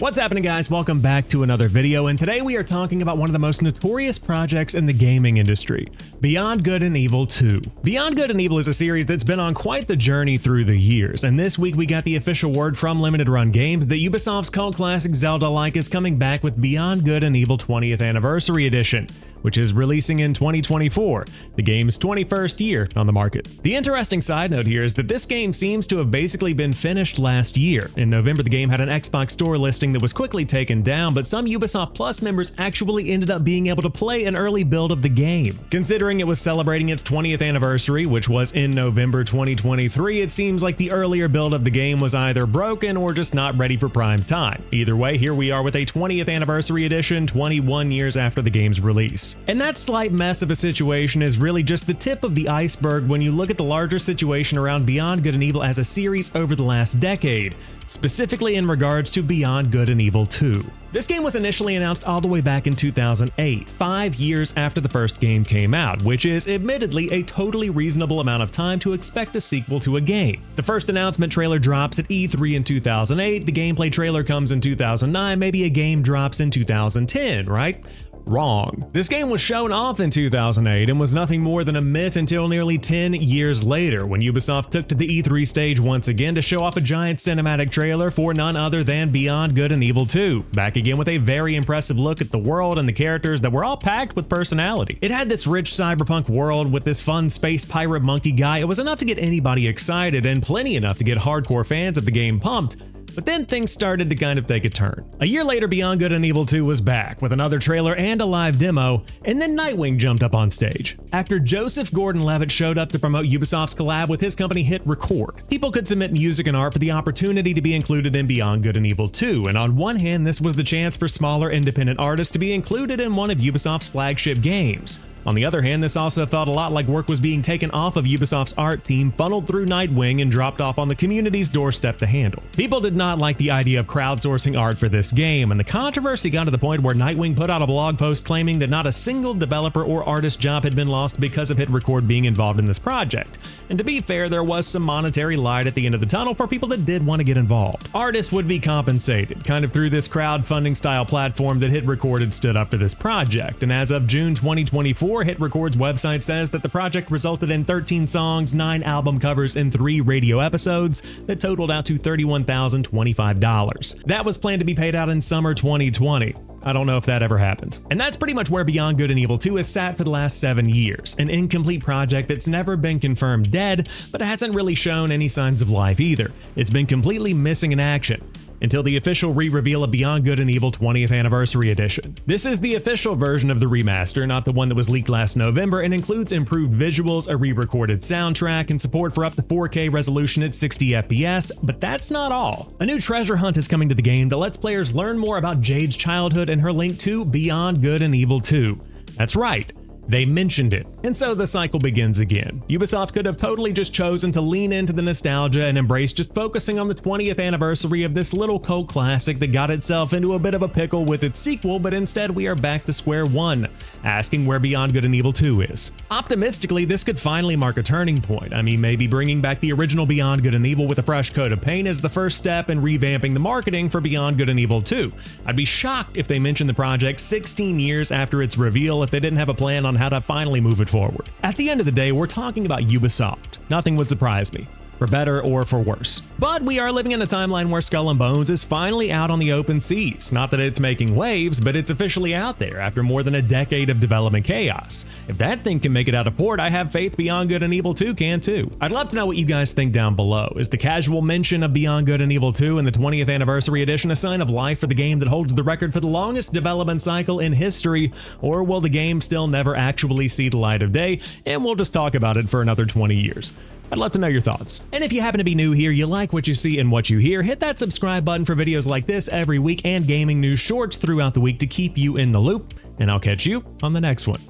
What's happening, guys? Welcome back to another video, and today we are talking about one of the most notorious projects in the gaming industry, Beyond Good and Evil 2. Beyond Good and Evil is a series that's been on quite the journey through the years, and this week we got the official word from Limited Run Games that Ubisoft's cult classic Zelda-like is coming back with Beyond Good and Evil 20th Anniversary Edition, which is releasing in 2024, the game's 21st year on the market. The interesting side note here is that this game seems to have basically been finished last year. In November, the game had an Xbox Store listing that was quickly taken down, but some Ubisoft Plus members actually ended up being able to play an early build of the game. Considering it was celebrating its 20th anniversary, which was in November 2023, it seems like the earlier build of the game was either broken or just not ready for prime time. Either way, here we are with a 20th anniversary edition 21 years after the game's release. And that slight mess of a situation is really just the tip of the iceberg when you look at the larger situation around Beyond Good and Evil as a series over the last decade, specifically in regards to Beyond Good and Evil 2. This game was initially announced all the way back in 2008, 5 years after the first game came out, which is admittedly a totally reasonable amount of time to expect a sequel to a game. The first announcement trailer drops at E3 in 2008, the gameplay trailer comes in 2009, maybe a game drops in 2010, right? Wrong. This game was shown off in 2008 and was nothing more than a myth until nearly 10 years later, when Ubisoft took to the E3 stage once again to show off a giant cinematic trailer for none other than Beyond Good and Evil 2, back again with a very impressive look at the world and the characters that were all packed with personality. It had this rich cyberpunk world with this fun space pirate monkey guy. It was enough to get anybody excited and plenty enough to get hardcore fans of the game pumped. But then things started to kind of take a turn. A year later, Beyond Good and Evil 2 was back with another trailer and a live demo, and then Nightwing jumped up on stage. Actor Joseph Gordon-Levitt showed up to promote Ubisoft's collab with his company Hit Record. People could submit music and art for the opportunity to be included in Beyond Good and Evil 2, and on one hand, this was the chance for smaller independent artists to be included in one of Ubisoft's flagship games. On the other hand, this also felt a lot like work was being taken off of Ubisoft's art team, funneled through Nightwing, and dropped off on the community's doorstep to handle. People did not like the idea of crowdsourcing art for this game, and the controversy got to the point where Nightwing put out a blog post claiming that not a single developer or artist job had been lost because of Hit Record being involved in this project. And to be fair, there was some monetary light at the end of the tunnel for people that did want to get involved. Artists would be compensated, kind of through this crowdfunding style platform that Hit Record had stood up for this project, and as of June 2024, Hit Record's website says that the project resulted in 13 songs, 9 album covers, and 3 radio episodes that totaled out to $31,025. That was planned to be paid out in summer 2020. I don't know if that ever happened. And that's pretty much where Beyond Good and Evil 2 has sat for the last 7 years, an incomplete project that's never been confirmed dead, but it hasn't really shown any signs of life either. It's been completely missing in action until the official re-reveal of Beyond Good and Evil 20th Anniversary Edition. This is the official version of the remaster, not the one that was leaked last November, and includes improved visuals, a re-recorded soundtrack, and support for up to 4K resolution at 60 FPS, but that's not all. A new treasure hunt is coming to the game that lets players learn more about Jade's childhood and her link to Beyond Good and Evil 2. That's right. They mentioned it. And so the cycle begins again. Ubisoft could have totally just chosen to lean into the nostalgia and embrace just focusing on the 20th anniversary of this little cult classic that got itself into a bit of a pickle with its sequel, but instead we are back to square one, asking where Beyond Good and Evil 2 is. Optimistically, this could finally mark a turning point. I mean, maybe bringing back the original Beyond Good and Evil with a fresh coat of paint is the first step in revamping the marketing for Beyond Good and Evil 2. I'd be shocked if they mentioned the project 16 years after its reveal if they didn't have a plan on how to finally move it forward. At the end of the day, we're talking about Ubisoft. Nothing would surprise me, for better or for worse. But we are living in a timeline where Skull and Bones is finally out on the open seas. Not that it's making waves, but it's officially out there after more than a decade of development chaos. If that thing can make it out of port, I have faith Beyond Good and Evil 2 can too. I'd love to know what you guys think down below. Is the casual mention of Beyond Good and Evil 2 in the 20th Anniversary Edition a sign of life for the game that holds the record for the longest development cycle in history, or will the game still never actually see the light of day, and we'll just talk about it for another 20 years? I'd love to know your thoughts. And if you happen to be new here, you like what you see and what you hear, hit that subscribe button for videos like this every week and gaming news shorts throughout the week to keep you in the loop, and I'll catch you on the next one.